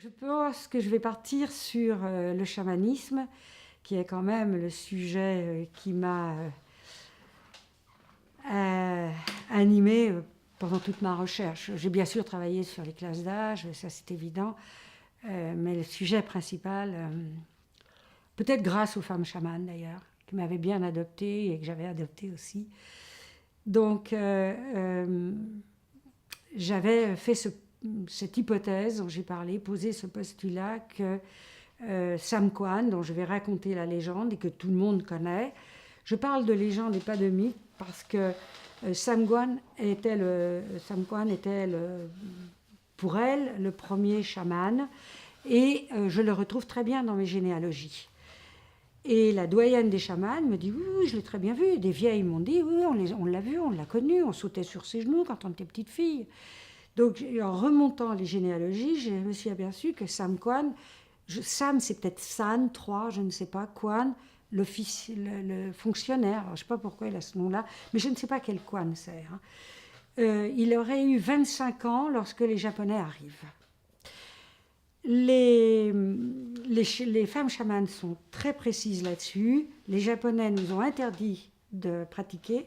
Je pense que je vais partir sur le chamanisme, qui est quand même le sujet qui m'a animée pendant toute ma recherche. J'ai bien sûr travaillé sur les classes d'âge, ça c'est évident, mais le sujet principal, peut-être grâce aux femmes chamanes d'ailleurs, qui m'avaient bien adoptée et que j'avais adoptée aussi. Donc j'avais fait cette hypothèse dont j'ai parlé, posé ce postulat que Sam Quan, dont je vais raconter la légende et que tout le monde connaît. Je parle de légende et pas de mythe parce que Sam Quan était, pour elle le premier chaman et je le retrouve très bien dans mes généalogies. Et la doyenne des chamans me dit oui, je l'ai très bien vu. Des vieilles m'ont dit oui, on l'a vu, on l'a connu, on sautait sur ses genoux quand on était petite fille. Donc en remontant les généalogies, je me suis aperçue que Sam Quan, Sam c'est peut-être San 3, je ne sais pas, Quan, le fonctionnaire, alors, je ne sais pas pourquoi il a ce nom-là, mais je ne sais pas quel Quan c'est. Hein. Il aurait eu 25 ans lorsque les Japonais arrivent. Les femmes chamanes sont très précises là-dessus. Les Japonais nous ont interdit de pratiquer.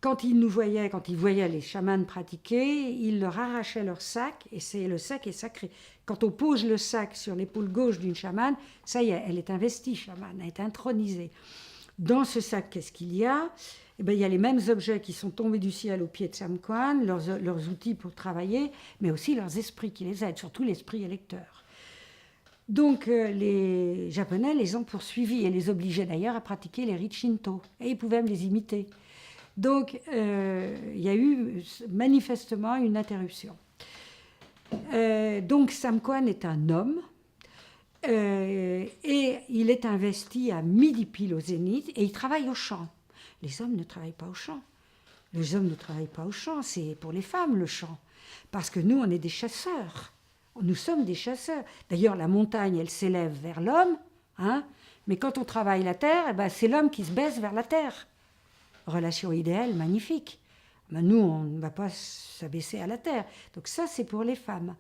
Quand ils voyaient les chamans pratiquer, ils leur arrachaient leur sac, et le sac est sacré. Quand on pose le sac sur l'épaule gauche d'une chamane, ça y est, elle est investie, chamane, elle est intronisée. Dans ce sac, qu'est-ce qu'il y a ? Eh bien, il y a les mêmes objets qui sont tombés du ciel au pied de Sam Quan, leurs outils pour travailler, mais aussi leurs esprits qui les aident, surtout l'esprit électeur. Donc les Japonais les ont poursuivis et les obligeaient d'ailleurs à pratiquer les rites Shinto, et ils pouvaient même les imiter. Donc il y a eu manifestement une interruption. Donc Sam Quan est un homme, et il est investi à midi pile au zénith, et il travaille au champ. Les hommes ne travaillent pas au champ. Les hommes ne travaillent pas au champ, c'est pour les femmes le champ. Parce que nous, on est des chasseurs. Nous sommes des chasseurs. D'ailleurs, la montagne, elle s'élève vers l'homme, hein, mais quand on travaille la terre, eh ben, c'est l'homme qui se baisse vers la terre. Relation idéale, magnifique. Ben, nous, on ne va pas s'abaisser à la terre. Donc ça, c'est pour les femmes.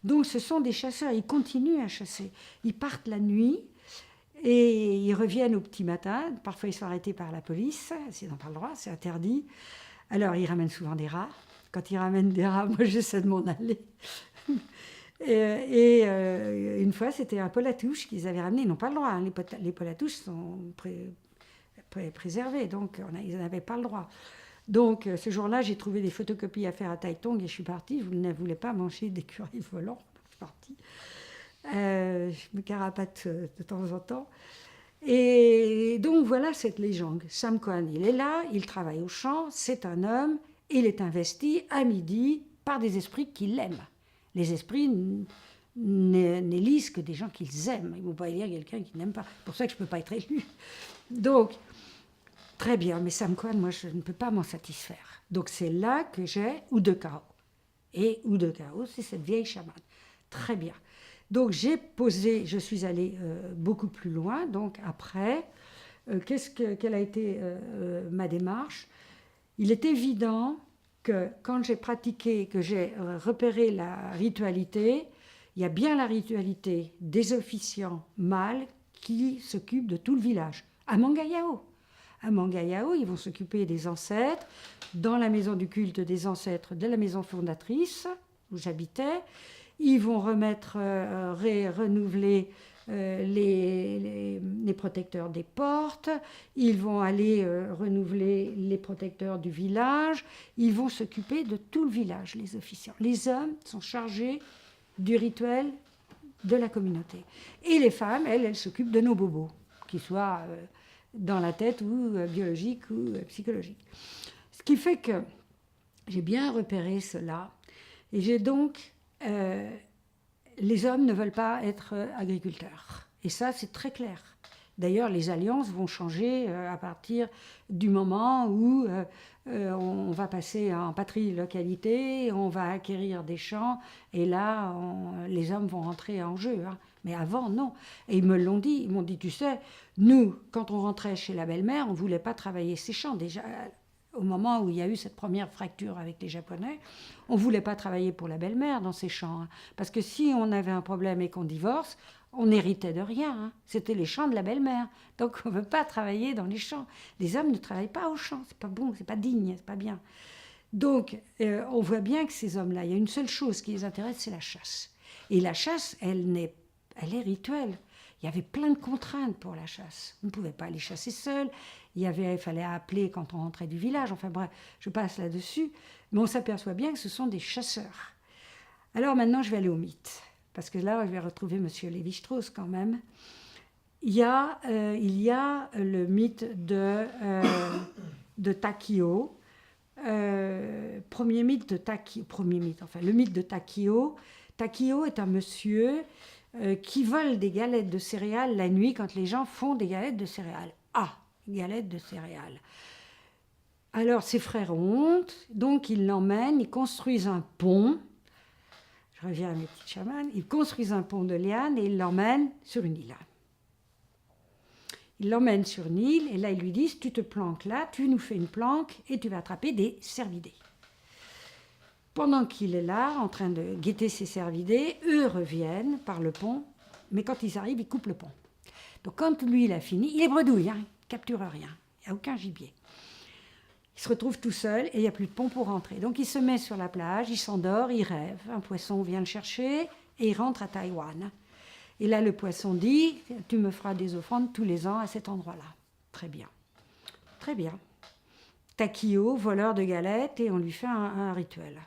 Donc ce sont des chasseurs, ils continuent à chasser. Ils partent la nuit, et ils reviennent au petit matin. Parfois, ils sont arrêtés par la police. Ils n'ont pas le droit, c'est interdit. Alors, ils ramènent souvent des rats. Quand ils ramènent des rats, moi, j'essaie de m'en aller. Une fois, c'était un polatouche qu'ils avaient ramené. Ils n'ont pas le droit. Hein. Les polatouches sont préservés, donc ils n'avaient pas le droit. Donc, ce jour-là, j'ai trouvé des photocopies à faire à Taitung et je suis partie. Je ne voulais pas manger d'écureuils volants. Je suis partie. Je me carapate de temps en temps. Et donc voilà cette légende. Sam Quan, il est là, il travaille au champ, c'est un homme, il est investi à midi par des esprits qui l'aiment. Les esprits n'élisent que des gens qu'ils aiment. Ils ne vont pas élire quelqu'un qu'ils n'aiment pas. C'est pour ça que je ne peux pas être élu. Donc, très bien, mais Sam Quan, moi, je ne peux pas m'en satisfaire. Donc c'est là que j'ai Udekao. Et Udekao, c'est cette vieille chamane. Très bien. Donc j'ai posé, je suis allée beaucoup plus loin. Donc après, quelle a été ma démarche ? Il est évident que quand j'ai pratiqué, que j'ai repéré la ritualité, il y a bien la ritualité des officiants mâles qui s'occupent de tout le village. À Mangayao. À Mangayao, ils vont s'occuper des ancêtres, dans la maison du culte des ancêtres de la maison fondatrice où j'habitais. Ils vont renouveler les protecteurs des portes, ils vont aller renouveler les protecteurs du village, ils vont s'occuper de tout le village, les officiants. Les hommes sont chargés du rituel de la communauté. Et les femmes, elles s'occupent de nos bobos, qu'ils soient dans la tête ou biologiques ou psychologiques. Ce qui fait que j'ai bien repéré cela, et j'ai donc... les hommes ne veulent pas être agriculteurs. Et ça, c'est très clair. D'ailleurs, les alliances vont changer à partir du moment où on va passer en patrie localité, on va acquérir des champs, et là, les hommes vont rentrer en jeu. Hein. Mais avant, non. Et ils me l'ont dit. Ils m'ont dit, tu sais, nous, quand on rentrait chez la belle-mère, on ne voulait pas travailler ces champs. Déjà, au moment où il y a eu cette première fracture avec les Japonais, on ne voulait pas travailler pour la belle-mère dans ces champs. Hein. Parce que si on avait un problème et qu'on divorce, on n'héritait de rien. Hein. C'était les champs de la belle-mère. Donc on ne veut pas travailler dans les champs. Les hommes ne travaillent pas aux champs. C'est pas bon, c'est pas digne, c'est pas bien. Donc on voit bien que ces hommes-là, il y a une seule chose qui les intéresse, c'est la chasse. Et la chasse, elle est rituelle. Il y avait plein de contraintes pour la chasse. On ne pouvait pas aller chasser seul. Il fallait appeler quand on rentrait du village. Enfin bref, je passe là-dessus. Mais on s'aperçoit bien que ce sont des chasseurs. Alors maintenant, je vais aller au mythe. Parce que là, je vais retrouver M. Lévi-Strauss quand même. Il y a le mythe de Takio. Le mythe de Takio. Takio est un monsieur qui vole des galettes de céréales la nuit quand les gens font des galettes de céréales. Ah, galettes de céréales. Alors ses frères ont honte, donc ils l'emmènent, ils construisent un pont. Je reviens à mes petites chamanes. Ils construisent un pont de liane et ils l'emmènent sur une île. Ils l'emmènent sur une île et là ils lui disent, tu te planques là, tu nous fais une planque et tu vas attraper des cervidés. Pendant qu'il est là, en train de guetter ces cervidés, eux reviennent par le pont, mais quand ils arrivent, ils coupent le pont. Donc quand lui, il a fini, il est bredouille, hein, il ne capture rien, il n'y a aucun gibier. Il se retrouve tout seul et il n'y a plus de pont pour rentrer. Donc il se met sur la plage, il s'endort, il rêve. Un poisson vient le chercher et il rentre à Taïwan. Et là, le poisson dit, tu me feras des offrandes tous les ans à cet endroit-là. Très bien. Très bien. Takio, voleur de galettes, et on lui fait un rituel.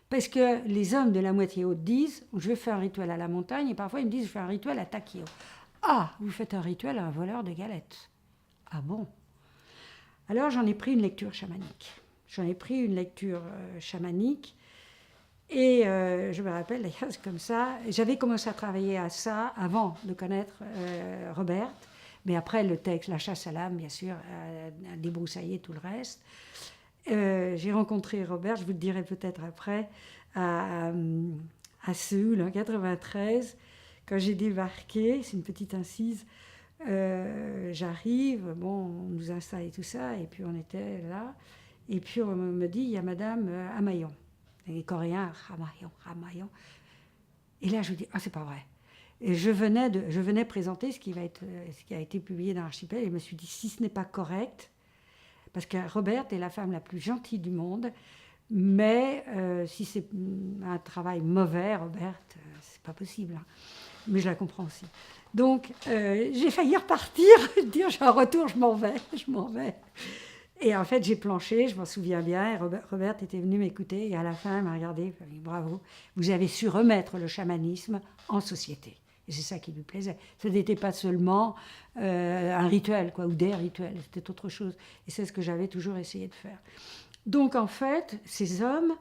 Parce que les hommes de la moitié haute disent, je vais faire un rituel à la montagne, et parfois ils me disent, je fais un rituel à Takio. Ah, vous faites un rituel à un voleur de galettes. Ah bon? Alors j'en ai pris une lecture chamanique. Et je me rappelle d'ailleurs, c'est comme ça. J'avais commencé à travailler à ça avant de connaître Robert. Mais après, le texte, la chasse à l'âme, bien sûr, a débroussaillé tout le reste. J'ai rencontré Robert, je vous le dirai peut-être après, à Séoul en 93, quand j'ai débarqué, c'est une petite incise, j'arrive, bon, on nous installe et tout ça, et puis on était là, et puis on me dit, il y a Madame Amayon, les Coréens, Amayon, et là je vous dis, ah c'est pas vrai. Et je venais présenter ce qui a été publié dans l'Archipel, et je me suis dit, si ce n'est pas correct, parce que Robert est la femme la plus gentille du monde, mais si c'est un travail mauvais, Robert, c'est pas possible. Hein. Mais je la comprends aussi. Donc, j'ai failli repartir, dire j'ai un retour, je m'en vais. Et en fait, j'ai planché, je m'en souviens bien, et Robert était venu m'écouter, et à la fin, il m'a regardé, il m'a dit, bravo, vous avez su remettre le chamanisme en société. Et c'est ça qui lui plaisait. Ce n'était pas seulement un rituel, quoi, ou des rituels, c'était autre chose. Et c'est ce que j'avais toujours essayé de faire. Donc, en fait, ces hommes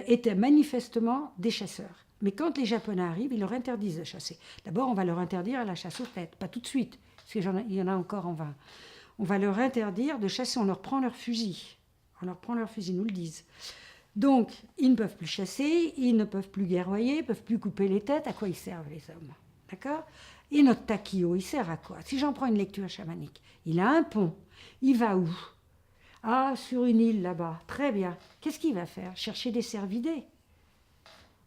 étaient manifestement des chasseurs. Mais quand les Japonais arrivent, ils leur interdisent de chasser. D'abord, on va leur interdire la chasse aux têtes, pas tout de suite, parce qu'il y en a encore en vain. On va leur interdire de chasser, on leur prend leurs fusils. Ils nous le disent. Donc, ils ne peuvent plus chasser, ils ne peuvent plus guerroyer, ils ne peuvent plus couper les têtes. À quoi ils servent, les hommes? D'accord? Et notre Takio, il sert à quoi? Si j'en prends une lecture chamanique, il a un pont. Il va où? Ah, sur une île là-bas. Très bien. Qu'est-ce qu'il va faire? Chercher des cervidés.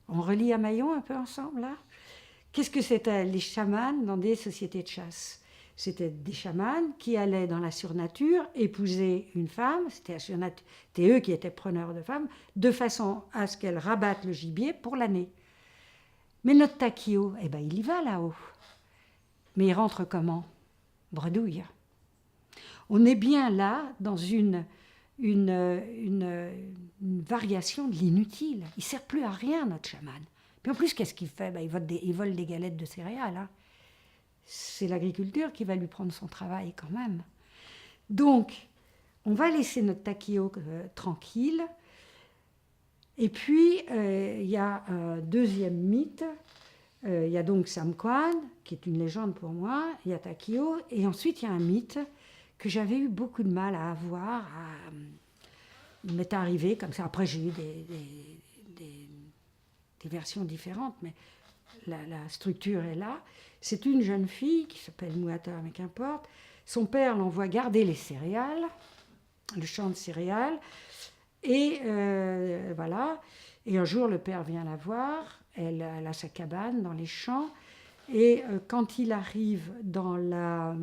On relie à Maillon un peu ensemble, là? Qu'est-ce que c'était les chamans dans des sociétés de chasse? C'était des chamans qui allaient dans la surnature épouser une femme, c'était eux qui étaient preneurs de femmes, de façon à ce qu'elles rabattent le gibier pour l'année. Mais notre Takio, eh ben, il y va là-haut. Mais il rentre comment? Bredouille. On est bien là dans une variation de l'inutile. Il ne sert plus à rien, notre chaman. Puis en plus, qu'est-ce qu'il fait? Ben, il vole des galettes de céréales. Hein. C'est l'agriculture qui va lui prendre son travail quand même. Donc, on va laisser notre Takio tranquille. Et puis, il y a un deuxième mythe Il y a donc Samquan, qui est une légende pour moi, il y a Takio, et ensuite il y a un mythe que j'avais eu beaucoup de mal à avoir. Il m'est arrivé comme ça. Après, j'ai eu des versions différentes, mais la structure est là. C'est une jeune fille qui s'appelle Mouata, mais qu'importe. Son père l'envoie garder les céréales, le champ de céréales, et voilà. Et un jour, le père vient la voir. Elle a sa cabane dans les champs. Et quand il arrive dans la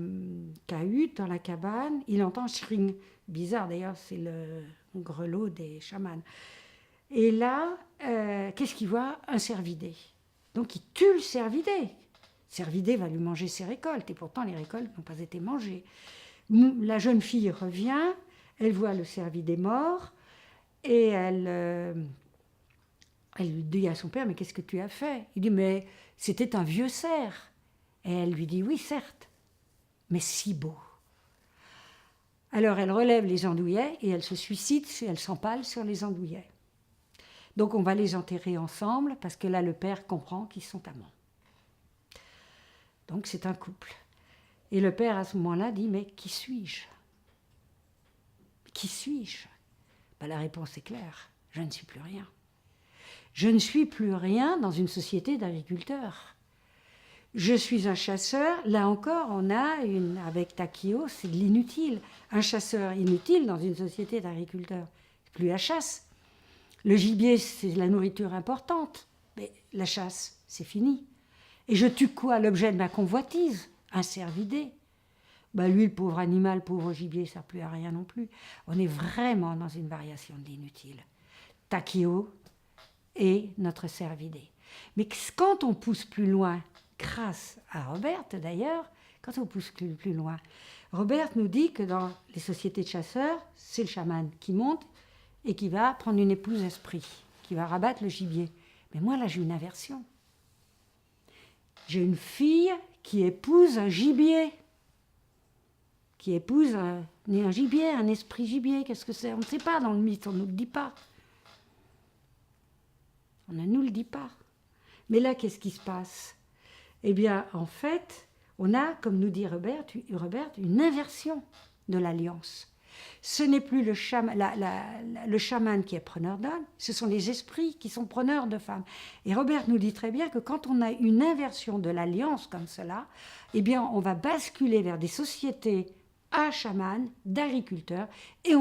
cahute, dans la cabane, il entend shring. Bizarre d'ailleurs, c'est le grelot des chamans. Et là, qu'est-ce qu'il voit? Un cervidé. Donc il tue le cervidé. Le cervidé va lui manger ses récoltes. Et pourtant, les récoltes n'ont pas été mangées. La jeune fille revient. Elle voit le cervidé mort. Et elle lui dit à son père, mais qu'est-ce que tu as fait? Il dit, mais c'était un vieux cerf. Et elle lui dit, oui, certes, mais si beau. Alors elle relève les andouillets et elle se suicide, elle s'empale sur les andouillets. Donc on va les enterrer ensemble, parce que là le père comprend qu'ils sont amants. Donc c'est un couple. Et le père à ce moment-là dit, mais qui suis-je? Qui suis-je? Ben, la réponse est claire, je ne suis plus rien. Je ne suis plus rien dans une société d'agriculteurs. Je suis un chasseur. Là encore, on a avec Takio, c'est de l'inutile. Un chasseur inutile dans une société d'agriculteurs. C'est plus la chasse. Le gibier, c'est la nourriture importante. Mais la chasse, c'est fini. Et je tue quoi? L'objet de ma convoitise? Un cervidé. Ben lui, le pauvre animal, pauvre gibier, ça ne sert plus à rien non plus. On est vraiment dans une variation de l'inutile. Takio et notre cervidé. Mais quand on pousse plus loin, grâce à Robert d'ailleurs, quand on pousse plus loin, Robert nous dit que dans les sociétés de chasseurs, c'est le chaman qui monte et qui va prendre une épouse esprit, qui va rabattre le gibier. Mais moi là j'ai une inversion. J'ai une fille qui épouse un gibier, qui épouse un gibier, un esprit gibier. Qu'est-ce que c'est? On ne sait pas dans le mythe, on ne nous le dit pas. On ne nous le dit pas. Mais là, qu'est-ce qui se passe? Eh bien, en fait, on a, comme nous dit Robert, une inversion de l'alliance. Ce n'est plus le chaman qui est preneur d'hommes, ce sont les esprits qui sont preneurs de femmes. Et Robert nous dit très bien que quand on a une inversion de l'alliance comme cela, eh bien, on va basculer vers des sociétés à chamans, d'agriculteurs, et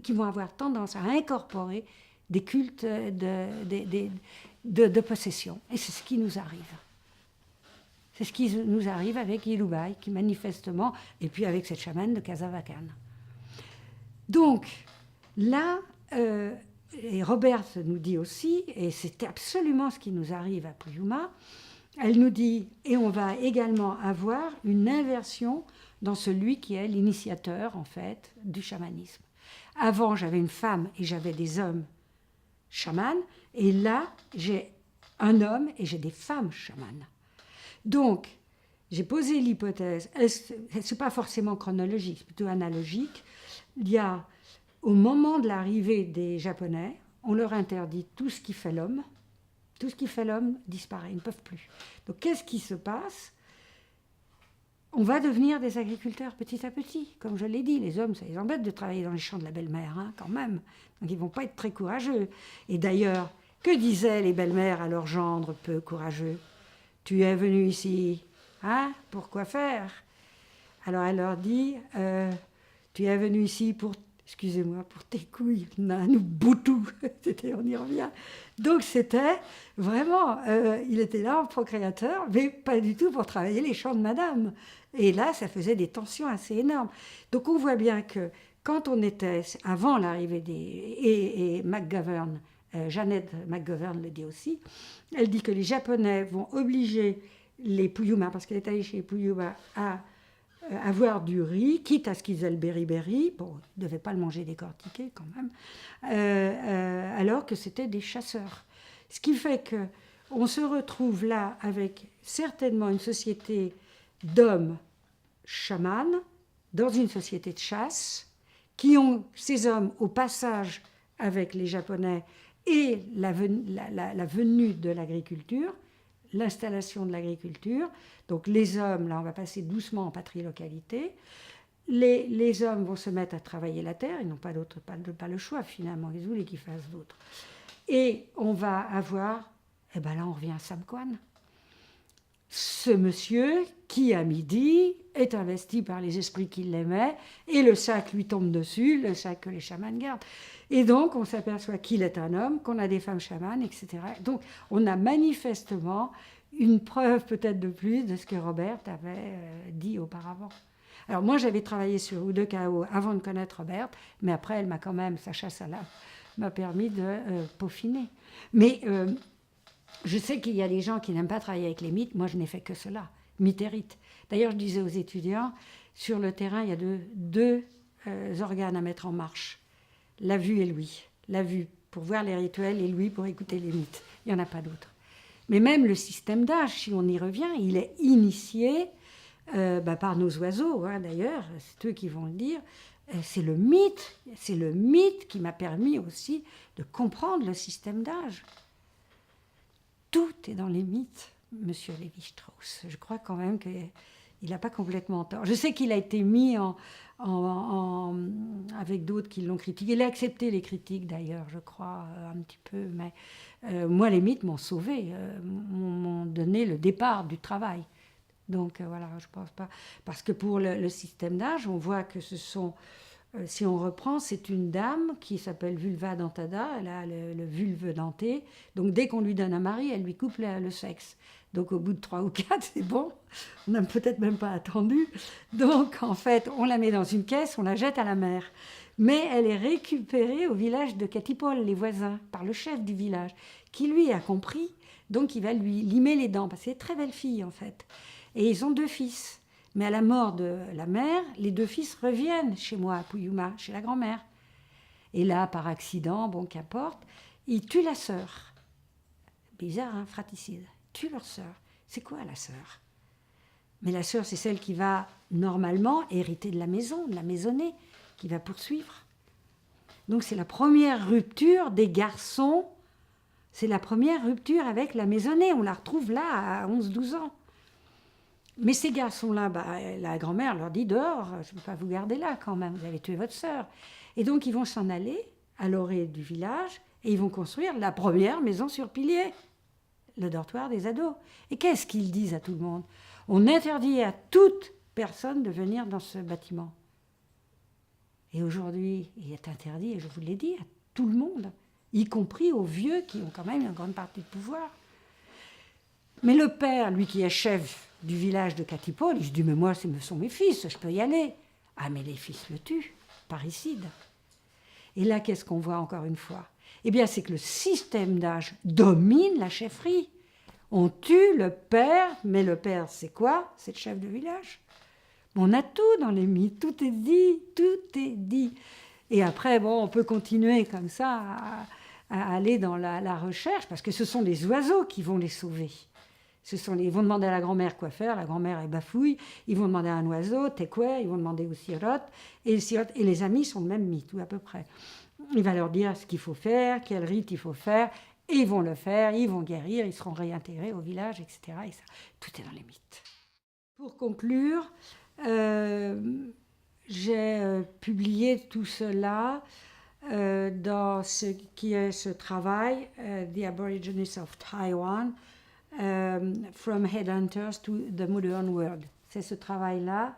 qui vont avoir tendance à incorporer des cultes de possession. Et c'est ce qui nous arrive. C'est ce qui nous arrive avec Ilubai, qui manifestement, et puis avec cette chamane de Casavacan. Donc, là, et Robert nous dit aussi, et c'est absolument ce qui nous arrive à Puyuma, elle nous dit, et on va également avoir une inversion dans celui qui est l'initiateur, en fait, du chamanisme. Avant, j'avais une femme et j'avais des hommes chamans, et là, j'ai un homme et j'ai des femmes chamanes. Donc, j'ai posé l'hypothèse, ce n'est pas forcément chronologique, c'est plutôt analogique. Il y a, au moment de l'arrivée des Japonais, on leur interdit tout ce qui fait l'homme. Tout ce qui fait l'homme disparaît, ils ne peuvent plus. Donc, qu'est-ce qui se passe? On va devenir des agriculteurs petit à petit. Comme je l'ai dit, les hommes, ça les embête de travailler dans les champs de la belle-mère, hein, quand même. Donc, ils ne vont pas être très courageux. Et d'ailleurs, que disaient les belles-mères à leurs gendres peu courageux? Tu es venu ici, hein? Pourquoi faire? Alors elle leur dit, tu es venu ici pour, excusez-moi, pour tes couilles, nous boutou. On y revient. Donc c'était vraiment, il était là en procréateur, mais pas du tout pour travailler les champs de madame. Et là, ça faisait des tensions assez énormes. Donc on voit bien que quand on était, avant l'arrivée et McGovern, Jeannette McGovern le dit aussi, elle dit que les Japonais vont obliger les Puyuma, parce qu'elle est allée chez les Puyuma, à avoir du riz, quitte à ce qu'ils aient le berry-berry, bon, ils ne devaient pas le manger décortiqué quand même, alors que c'était des chasseurs. Ce qui fait qu'on se retrouve là avec certainement une société d'hommes chamans, dans une société de chasse, qui ont ces hommes au passage avec les Japonais et la venue de l'agriculture, l'installation de l'agriculture. Donc les hommes, là on va passer doucement en patrie-localité. Les hommes vont se mettre à travailler la terre, ils n'ont pas le choix finalement, ils voulaient qu'ils fassent d'autres. Et on va avoir, et bien là on revient à Sam Quan. Ce monsieur qui, à midi, est investi par les esprits qui l'aimaient, et le sac lui tombe dessus, le sac que les chamans gardent. Et donc, on s'aperçoit qu'il est un homme, qu'on a des femmes chamanes, etc. Donc, on a manifestement une preuve peut-être de plus de ce que Robert avait dit auparavant. Alors, moi, j'avais travaillé sur Udekao avant de connaître Robert, mais après, elle m'a quand même, sa chasse à l'âme, m'a permis de peaufiner. Mais je sais qu'il y a des gens qui n'aiment pas travailler avec les mythes. Moi, je n'ai fait que cela, mythe et rite. D'ailleurs, je disais aux étudiants, sur le terrain, il y a deux organes à mettre en marche. La vue et l'ouïe. La vue pour voir les rituels et l'ouïe pour écouter les mythes. Il n'y en a pas d'autres. Mais même le système d'âge, si on y revient, il est initié par nos oiseaux, hein, d'ailleurs, c'est eux qui vont le dire. C'est le mythe qui m'a permis aussi de comprendre le système d'âge. Tout est dans les mythes, monsieur Lévi-Strauss. Je crois quand même qu'il n'a pas complètement tort. Je sais qu'il a été mis avec d'autres qui l'ont critiqué. Il a accepté les critiques d'ailleurs, je crois, un petit peu. Mais moi, les mythes m'ont sauvé, m'ont donné le départ du travail. Donc voilà, je ne pense pas. Parce que pour le système d'âge, on voit que ce sont... si on reprend, c'est une dame qui s'appelle Vulva Dentada, elle a le vulve denté. Donc dès qu'on lui donne un mari, elle lui coupe le sexe. Donc au bout de 3 ou 4, c'est bon, on n'a peut-être même pas attendu. Donc en fait, on la met dans une caisse, on la jette à la mer. Mais elle est récupérée au village de Katipol, les voisins, par le chef du village, qui lui a compris. Donc il va lui limer les dents, parce que c'est une très belle fille en fait. Et ils ont 2 fils. Mais à la mort de la mère, les 2 fils reviennent chez moi, à Puyuma, chez la grand-mère. Et là, par accident, bon, qu'importe, ils tuent la sœur. Bizarre, hein, fratricide. Ils tuent leur sœur. C'est quoi la sœur? Mais la sœur, c'est celle qui va normalement hériter de la maison, de la maisonnée, qui va poursuivre. Donc c'est la première rupture des garçons. C'est la première rupture avec la maisonnée. On la retrouve là à 11-12 ans. Mais ces garçons-là, la grand-mère leur dit dehors, je ne peux pas vous garder là quand même, vous avez tué votre sœur. Et donc ils vont s'en aller à l'orée du village et ils vont construire la première maison sur pilier, le dortoir des ados. Et qu'est-ce qu'ils disent à tout le monde? On interdit à toute personne de venir dans ce bâtiment. Et aujourd'hui, il est interdit, et je vous l'ai dit, à tout le monde, y compris aux vieux qui ont quand même une grande partie de pouvoir. Mais le père, lui qui est chef du village de Katipol, il se dit, mais moi, ce sont mes fils, je peux y aller. Ah, mais les fils le tuent, parricide. Et là, qu'est-ce qu'on voit encore une fois? Eh bien, c'est que le système d'âge domine la chefferie. On tue le père, mais le père, c'est quoi? C'est le chef de village. On a tout dans les mythes, tout est dit, tout est dit. Et après, bon, on peut continuer comme ça à aller dans la recherche, parce que ce sont les oiseaux qui vont les sauver. Ils vont demander à la grand-mère quoi faire, la grand-mère est bafouille, ils vont demander à un oiseau, t'es quoi, ils vont demander au sirote, et les amis sont le même mythe, ou à peu près. Il va leur dire ce qu'il faut faire, quel rite il faut faire, et ils vont le faire, ils vont guérir, ils seront réintégrés au village, etc. Et ça, tout est dans les mythes. Pour conclure, j'ai publié tout cela dans ce qui est ce travail, The Aborigines of Taiwan, From Headhunters to the Modern World. C'est ce travail-là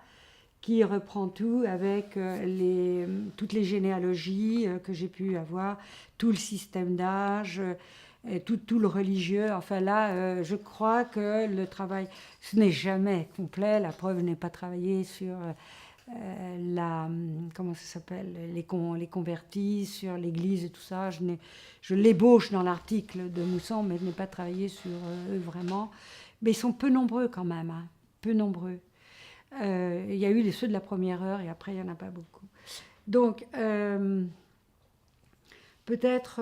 qui reprend tout avec toutes les généalogies que j'ai pu avoir, tout le système d'âge, tout le religieux. Enfin là, je crois que le travail, ce n'est jamais complet. La preuve, je n'ai pas travaillé sur comment ça s'appelle, les convertis, sur l'église et tout ça. Je l'ébauche dans l'article de Moussan, mais je n'ai pas travaillé sur eux vraiment. Mais ils sont peu nombreux quand même, hein, peu nombreux. Il y a eu ceux de la première heure et après il n'y en a pas beaucoup. Donc, peut-être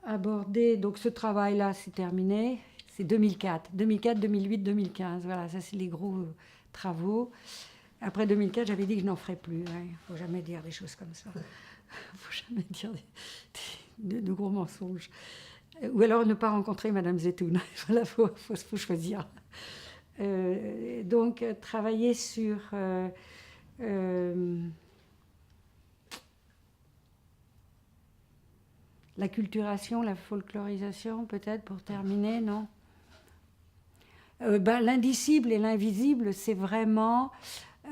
aborder, donc ce travail-là c'est terminé, c'est 2004, 2008, 2015, voilà, ça c'est les gros travaux. Après 2004, j'avais dit que je n'en ferais plus, hein. Il ne faut jamais dire des choses comme ça, il ne faut jamais dire de gros mensonges. Ou alors ne pas rencontrer Madame Zetoun. Voilà, faut choisir. Donc, travailler sur la culturation, la folklorisation, peut-être, pour terminer, non? L'indicible et l'invisible, c'est vraiment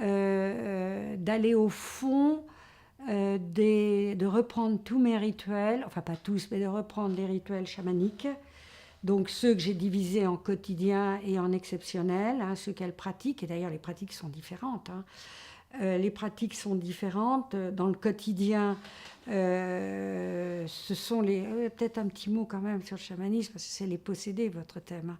d'aller au fond, de reprendre tous mes rituels, enfin pas tous, mais de reprendre les rituels chamaniques, donc ceux que j'ai divisés en quotidien et en exceptionnel, hein, ceux qu'elle pratique, et d'ailleurs les pratiques sont différentes. Hein. Les pratiques sont différentes. Dans le quotidien, ce sont les... peut-être un petit mot quand même sur le chamanisme, parce que c'est les possédés, votre thème.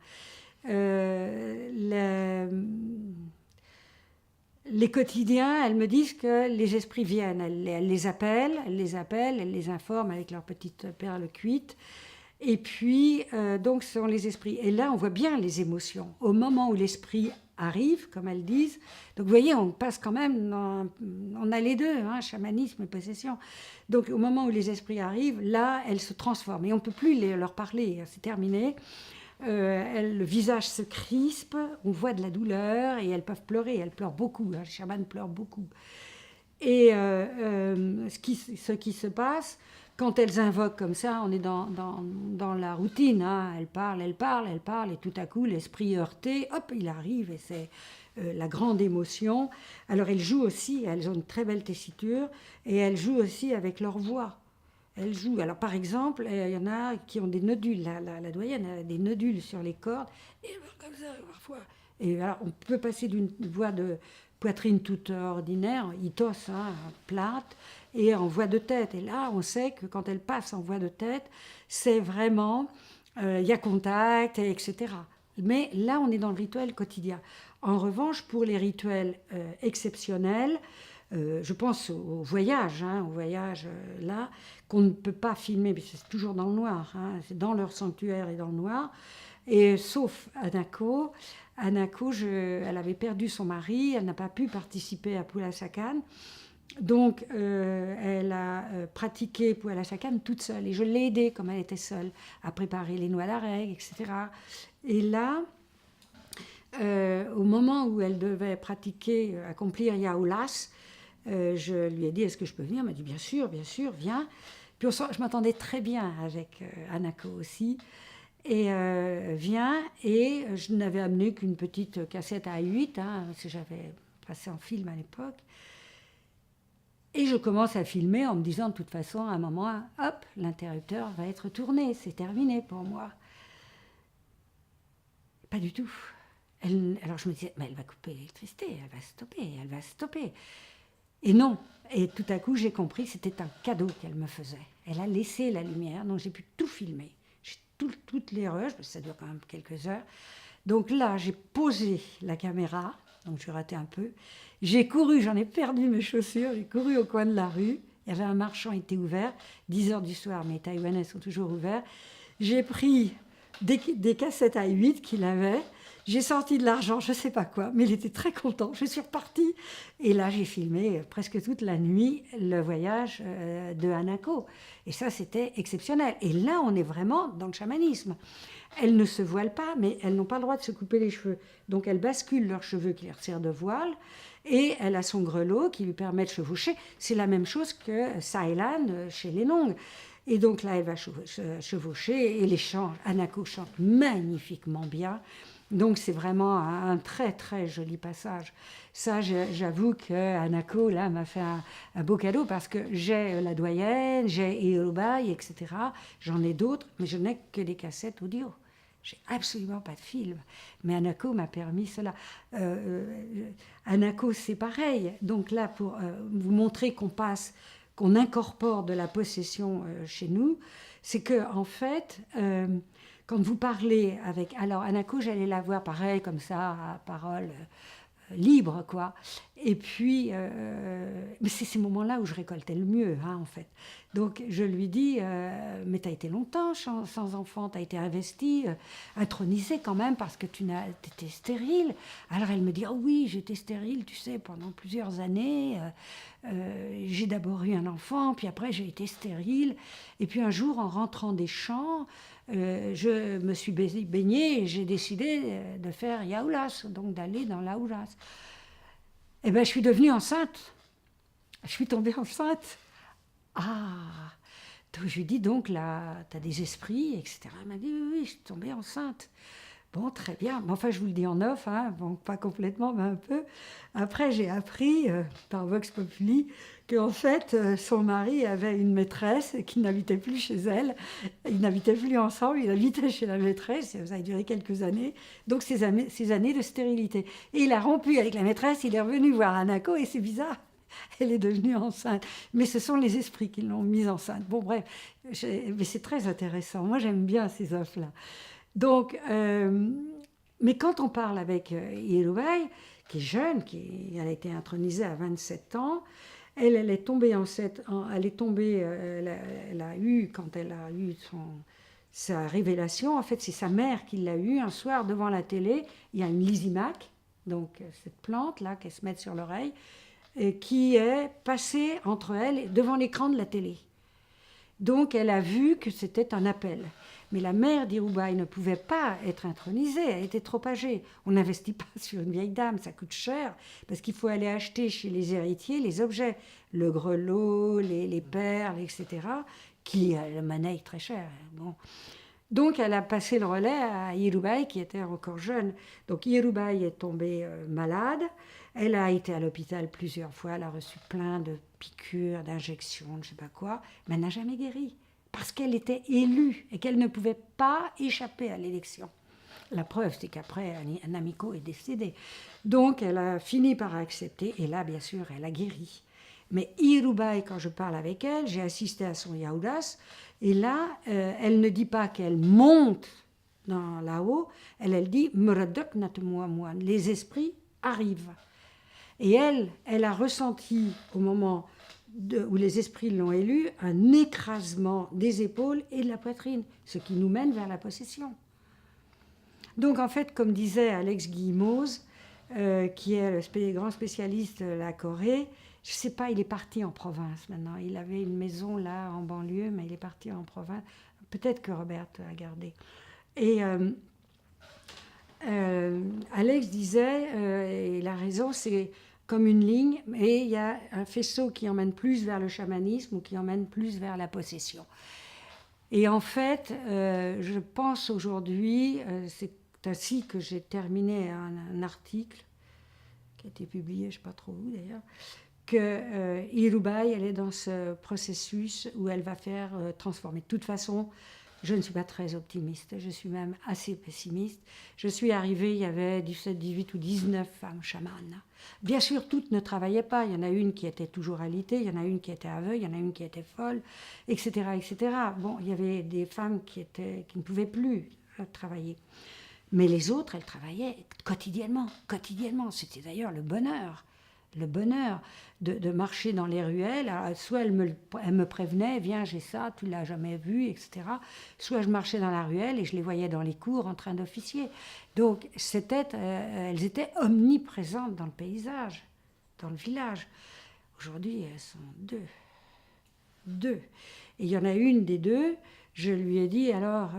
Les quotidiens, elles me disent que les esprits viennent. Elles les appellent, elles les informent avec leurs petites perles cuites. Et puis, donc, ce sont les esprits. Et là, on voit bien les émotions. Au moment où l'esprit arrive, comme elles disent, donc vous voyez, on passe quand même, on a les deux, hein, chamanisme et possession. Donc, au moment où les esprits arrivent, là, elles se transforment. Et on ne peut plus leur parler, c'est terminé. Le visage se crispe, on voit de la douleur et elles peuvent pleurer. Elles pleurent beaucoup, hein, les chamans pleurent beaucoup. Et ce qui se passe, quand elles invoquent comme ça, on est dans la routine. Hein, elles parlent, et tout à coup, l'esprit heurté, hop, il arrive, et c'est la grande émotion. Alors elles jouent aussi, elles ont une très belle tessiture, et elles jouent aussi avec leur voix. Elle joue. Alors, par exemple, il y en a qui ont des nodules. La doyenne a des nodules sur les cordes. Et comme ça, parfois. Et alors, on peut passer d'une voix de poitrine toute ordinaire, itos, hein, plate, et en voix de tête. Et là, on sait que quand elle passe en voix de tête, c'est vraiment, il y a contact, etc. Mais là, on est dans le rituel quotidien. En revanche, pour les rituels exceptionnels, je pense au voyage, là, qu'on ne peut pas filmer, mais c'est toujours dans le noir, hein, c'est dans leur sanctuaire et dans le noir. Et sauf Anako, elle avait perdu son mari, elle n'a pas pu participer à Pulasakan. Donc, elle a pratiqué Pulasakan toute seule. Et je l'ai aidée, comme elle était seule, à préparer les noix d'arrêt, etc. Et là, au moment où elle devait pratiquer, accomplir Yaoulas, je lui ai dit, est-ce que je peux venir? Elle m'a dit, bien sûr, viens. Puis je m'entendais très bien avec Anako aussi. Et viens, et je n'avais amené qu'une petite cassette à 8, hein, parce que j'avais passé en film à l'époque. Et je commence à filmer en me disant, de toute façon, à un moment, hop, l'interrupteur va être tourné, c'est terminé pour moi. Pas du tout. Alors je me disais, mais elle va couper l'électricité, elle va stopper. Et non. Et tout à coup, j'ai compris que c'était un cadeau qu'elle me faisait. Elle a laissé la lumière, donc j'ai pu tout filmer. J'ai toutes les rushs, parce que ça dure quand même quelques heures. Donc là, j'ai posé la caméra, donc j'ai raté un peu. J'ai couru, j'en ai perdu mes chaussures, j'ai couru au coin de la rue. Il y avait un marchand, il était ouvert, 10 heures du soir, mais les Taïwanais sont toujours ouverts. J'ai pris des cassettes à 8 qu'il avait. J'ai sorti de l'argent, je ne sais pas quoi, mais il était très content. Je suis repartie. Et là, j'ai filmé presque toute la nuit le voyage de Hanako. Et ça, c'était exceptionnel. Et là, on est vraiment dans le chamanisme. Elles ne se voilent pas, mais elles n'ont pas le droit de se couper les cheveux. Donc, elles basculent leurs cheveux qui leur servent de voile. Et elle a son grelot qui lui permet de chevaucher. C'est la même chose que Sailan chez les Nong. Et donc là, elle va chevaucher. Et les chants, Hanako chante magnifiquement bien. Donc c'est vraiment un très très joli passage. Ça, j'avoue que Hanako là m'a fait un beau cadeau parce que j'ai la doyenne, j'ai Eobai, etc. J'en ai d'autres, mais je n'ai que des cassettes audio. J'ai absolument pas de film. Mais Hanako m'a permis cela. Hanako, c'est pareil. Donc là, pour vous montrer qu'on incorpore de la possession chez nous, c'est que en fait. Quand vous parlez avec... Alors, Hanako, j'allais la voir pareil, comme ça, à parole libre, quoi. Et puis, mais c'est ces moments-là où je récoltais le mieux, hein, en fait. Donc, je lui dis, mais tu as été longtemps sans enfant, tu as été investie, intronisée quand même, parce que tu étais stérile. Alors, elle me dit, oh oui, j'étais stérile, tu sais, pendant plusieurs années. J'ai d'abord eu un enfant, puis après, j'ai été stérile. Et puis, un jour, en rentrant des champs, je me suis baignée et j'ai décidé de faire Yaoulas, donc d'aller dans l'Aoulas. Eh bien, je suis devenue enceinte. Je suis tombée enceinte. Ah, donc je lui dis, donc là, tu as des esprits, etc. Elle m'a dit, oui, oui, je suis tombée enceinte. Bon, très bien. Mais enfin, je vous le dis en off, hein, bon, pas complètement, mais un peu. Après, j'ai appris, par Vox Populi, qu'en fait, son mari avait une maîtresse qui n'habitait plus chez elle. Ils n'habitaient plus ensemble, il habitait chez la maîtresse. Ça a duré quelques années. Donc, ces années de stérilité. Et il a rompu avec la maîtresse, il est revenu voir Hanako, et c'est bizarre. Elle est devenue enceinte. Mais ce sont les esprits qui l'ont mise enceinte. Bon, bref, mais c'est très intéressant. Moi, j'aime bien ces œuvres-là. Donc, mais quand on parle avec Irubai, qui est jeune, elle a été intronisée à 27 ans, elle est tombée enceinte, elle a eu, quand elle a eu sa révélation, en fait, c'est sa mère qui l'a eu un soir devant la télé. Il y a une lysimaque, donc cette plante-là qu'elle se met sur l'oreille, qui est passée entre elle et devant l'écran de la télé. Donc, elle a vu que c'était un appel. Mais la mère d'Irubai ne pouvait pas être intronisée, elle était trop âgée. On n'investit pas sur une vieille dame, ça coûte cher, parce qu'il faut aller acheter chez les héritiers les objets, le grelot, les perles, etc., qui le monnaie très cher. Bon. Donc, elle a passé le relais à Irubai, qui était encore jeune. Donc, Irubai est tombée malade. Elle a été à l'hôpital plusieurs fois. Elle a reçu plein de piqûres, d'injections, je ne sais pas quoi. Mais elle n'a jamais guéri. Parce qu'elle était élue et qu'elle ne pouvait pas échapper à l'élection. La preuve, c'est qu'après, Namiko est décédée. Donc, elle a fini par accepter. Et là, bien sûr, elle a guéri. Mais Irubai, quand je parle avec elle, j'ai assisté à son Yaoudas. Et là, elle ne dit pas qu'elle monte là-haut. Elle dit « Meredok natemouamouan ». Les esprits arrivent. Et elle a ressenti, au moment où les esprits l'ont élue, un écrasement des épaules et de la poitrine, ce qui nous mène vers la possession. Donc, en fait, comme disait Alex Guillemoz, qui est le grand spécialiste de la Corée, je ne sais pas, il est parti en province maintenant. Il avait une maison là, en banlieue, mais il est parti en province. Peut-être que Robert a gardé. Et Alex disait, et il a raison, c'est comme une ligne, mais il y a un faisceau qui emmène plus vers le chamanisme ou qui emmène plus vers la possession. Et en fait, je pense aujourd'hui, c'est ainsi que j'ai terminé un article qui a été publié, je ne sais pas trop où d'ailleurs, que Irubai, elle est dans ce processus où elle va faire transformer. De toute façon, je ne suis pas très optimiste, je suis même assez pessimiste. Je suis arrivée, il y avait 17, 18 ou 19 femmes chamanes. Bien sûr, toutes ne travaillaient pas. Il y en a une qui était toujours alitée, il y en a une qui était aveugle, il y en a une qui était folle, etc., etc. Bon, il y avait des femmes qui ne pouvaient plus travailler. Mais les autres, elles travaillaient quotidiennement. C'était d'ailleurs le bonheur de marcher dans les ruelles. Alors, soit elle me prévenait, viens, j'ai ça, tu ne l'as jamais vu, etc. Soit je marchais dans la ruelle et je les voyais dans les cours en train d'officier. Donc, elles étaient omniprésentes dans le paysage, dans le village. Aujourd'hui, elles sont deux. Et il y en a une des deux, je lui ai dit, alors,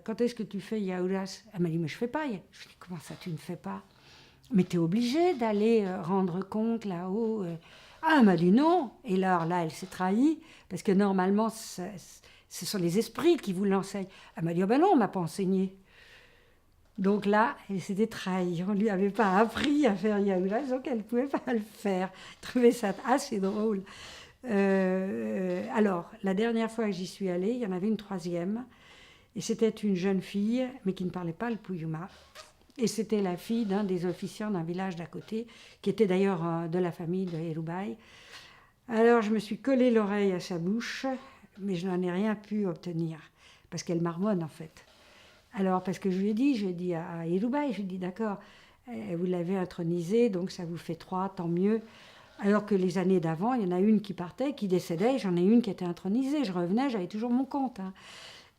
quand est-ce que tu fais Yaoulas? Elle m'a dit, mais je ne fais pas. Je lui ai dit, comment ça, tu ne fais pas? Mais tu es obligée d'aller rendre compte là-haut. Ah, elle m'a dit non. Et là, elle s'est trahie, parce que normalement, ce sont les esprits qui vous l'enseignent. Elle m'a dit, oh ben non, on ne m'a pas enseigné. Donc là, elle s'était trahie. On ne lui avait pas appris à faire Yaoulas, donc elle ne pouvait pas le faire. Je trouvais ça assez drôle. Alors, la dernière fois que j'y suis allée, il y en avait une troisième. Et c'était une jeune fille, mais qui ne parlait pas le Puyuma. Et c'était la fille d'un des officiants d'un village d'à côté, qui était d'ailleurs de la famille de Irubai. Alors je me suis collé l'oreille à sa bouche, mais je n'en ai rien pu obtenir, parce qu'elle marmonne en fait. Alors, parce que je lui ai dit à Irubai, je lui ai dit, d'accord, Vous l'avez intronisée, donc ça vous fait 3, tant mieux. Alors que les années d'avant, il y en a une qui partait, qui décédait, j'en ai une qui était intronisée. Je revenais, j'avais toujours mon compte. Hein.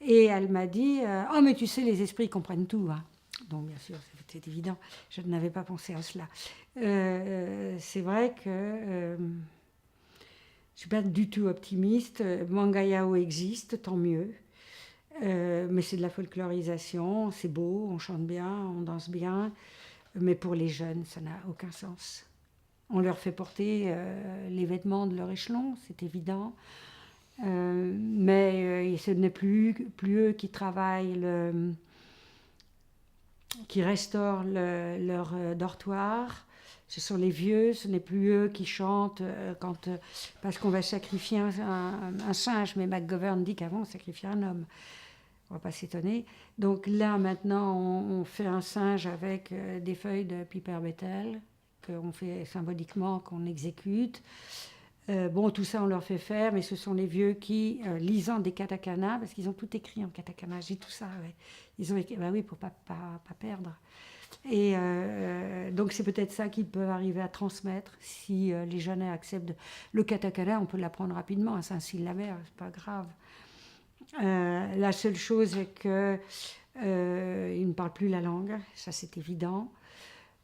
Et elle m'a dit oh, mais tu sais, les esprits comprennent tout. Hein. Donc, bien sûr, c'est évident, je n'avais pas pensé à cela. C'est vrai que je ne suis pas du tout optimiste. Mangayao existe, tant mieux. Mais c'est de la folklorisation, c'est beau, on chante bien, on danse bien. Mais pour les jeunes, ça n'a aucun sens. On leur fait porter les vêtements de leur échelon, c'est évident. Mais ce n'est plus eux qui travaillent, qui restaurent leur dortoir. Ce sont les vieux, ce n'est plus eux qui chantent parce qu'on va sacrifier un singe. Mais McGovern dit qu'avant on sacrifiait un homme. On ne va pas s'étonner. Donc là, maintenant, on fait un singe avec des feuilles de Piper Bethel, qu'on fait symboliquement, qu'on exécute. Bon, tout ça, on leur fait faire, mais ce sont les vieux qui, lisant des katakana, parce qu'ils ont tout écrit en katakana, j'ai tout ça, ouais. Ils ont écrit, bah oui, pour pas perdre. Et donc, c'est peut-être ça qu'ils peuvent arriver à transmettre, si les jeunes acceptent. Le katakana, on peut l'apprendre rapidement, c'est un syllabaire, c'est pas grave. La seule chose est qu'ils ne parlent plus la langue, ça c'est évident.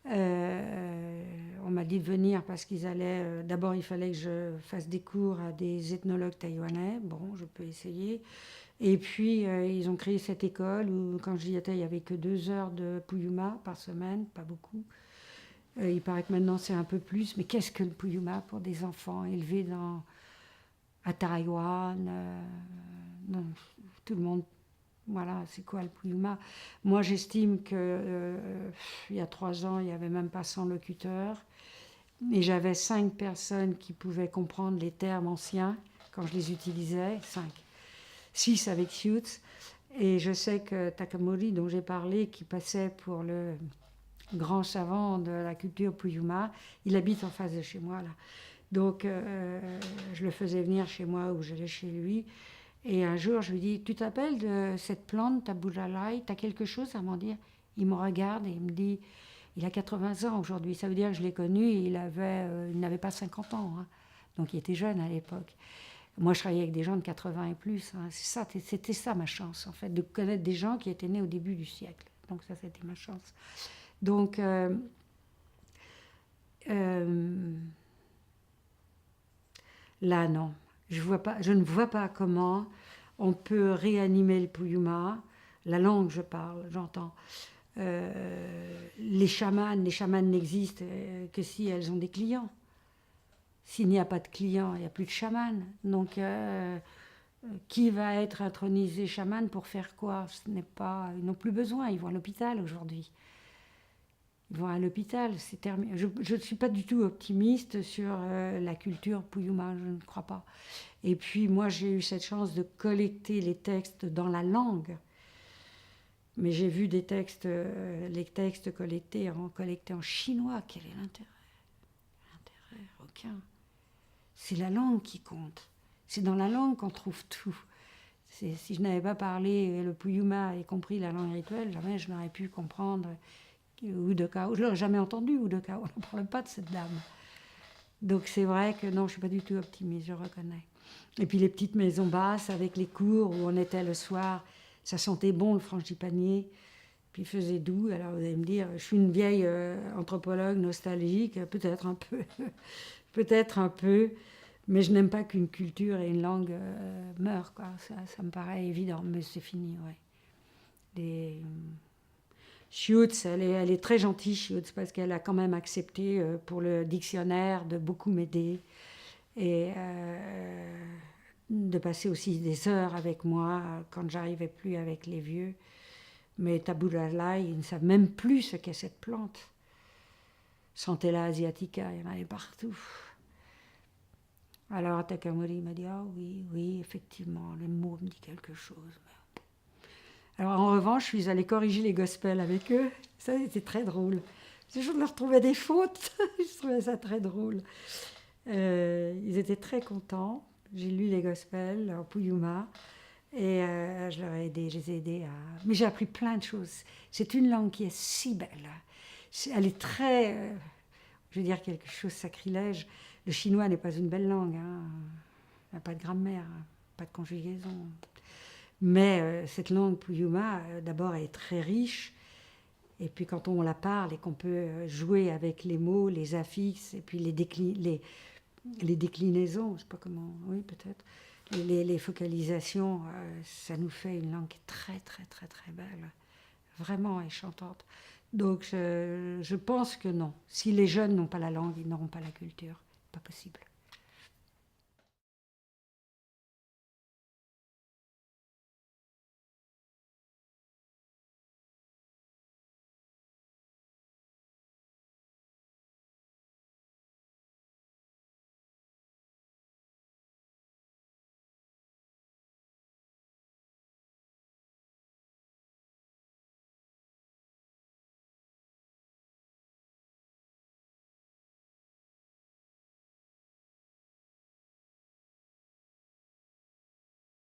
On m'a dit de venir parce qu'ils allaient... d'abord, il fallait que je fasse des cours à des ethnologues taïwanais. Bon, je peux essayer. Et puis, ils ont créé cette école où, quand j'y étais, il n'y avait que 2 heures de Puyuma par semaine, pas beaucoup. Il paraît que maintenant, c'est un peu plus. Mais qu'est-ce que le Puyuma pour des enfants élevés à Taïwan non, tout le monde... Voilà, c'est quoi le Puyuma? Moi, j'estime que il y a 3 ans, il n'y avait même pas 100 locuteurs. Et j'avais 5 personnes qui pouvaient comprendre les termes anciens quand je les utilisais. 5. 6 avec Sioux. Et je sais que Takamori, dont j'ai parlé, qui passait pour le grand savant de la culture Puyuma, il habite en face de chez moi, là. Donc, je le faisais venir chez moi ou j'allais chez lui. Et un jour, je lui dis, tu t'appelles de cette plante, tabulalai, tu as quelque chose à m'en dire? Il me regarde et il me dit, il a 80 ans aujourd'hui, ça veut dire que je l'ai connu, il n'avait pas 50 ans, hein. Donc il était jeune à l'époque. Moi, je travaillais avec des gens de 80 et plus, hein. C'était ça ma chance, en fait, de connaître des gens qui étaient nés au début du siècle. Donc ça, c'était ma chance. Donc, là, non. Je ne vois pas comment on peut réanimer le Puyuma. La langue, je parle, j'entends. Les chamans n'existent que si elles ont des clients. S'il n'y a pas de clients, il n'y a plus de chaman. Donc, qui va être intronisé chaman pour faire quoi? Ils n'ont plus besoin, ils vont à l'hôpital aujourd'hui. Ils vont à l'hôpital, c'est terminé. Je ne suis pas du tout optimiste sur la culture Puyuma, je ne crois pas. Et puis moi, j'ai eu cette chance de collecter les textes dans la langue. Mais j'ai vu les textes collectés en chinois. Quel est l'intérêt? L'intérêt, aucun. C'est la langue qui compte. C'est dans la langue qu'on trouve tout. Si je n'avais pas parlé le Puyuma et compris la langue rituelle, jamais je n'aurais pu comprendre Udokao. Je ne l'aurais jamais entendu, Udokao. On ne parle pas de cette dame. Donc c'est vrai que non, je ne suis pas du tout optimiste, je reconnais. Et puis les petites maisons basses avec les cours où on était le soir, ça sentait bon le frangipanier, puis il faisait doux. Alors vous allez me dire, je suis une vieille anthropologue nostalgique, peut-être un peu, peut-être un peu, mais je n'aime pas qu'une culture et une langue meurent, quoi. Ça me paraît évident, mais c'est fini, ouais. Schutz, elle est très gentille, Schutz, parce qu'elle a quand même accepté pour le dictionnaire de beaucoup m'aider et de passer aussi des heures avec moi quand j'arrivais plus avec les vieux. Mais Tabulalai, ils ne savent même plus ce qu'est cette plante. Centella asiatica, il y en avait partout. Alors Takamori m'a dit, ah oui, effectivement, le mot me dit quelque chose. Alors en revanche, je suis allée corriger les gospels avec eux. Ça, c'était très drôle. Je leur trouvais des fautes. Je trouvais ça très drôle. Ils étaient très contents. J'ai lu les gospels en Puyuma. Et je les ai aidés à... Mais j'ai appris plein de choses. C'est une langue qui est si belle. elle est très, je veux dire quelque chose de sacrilège. Le chinois n'est pas une belle langue, hein. Il n'y a pas de grammaire, pas de conjugaison. Mais cette langue Puyuma, d'abord, elle est très riche. Et puis quand on la parle et qu'on peut jouer avec les mots, les affixes, et puis les déclinaisons, je ne sais pas comment, oui peut-être, les focalisations, ça nous fait une langue très très très très belle, vraiment et chantante. Donc je pense que non. Si les jeunes n'ont pas la langue, ils n'auront pas la culture. Pas possible.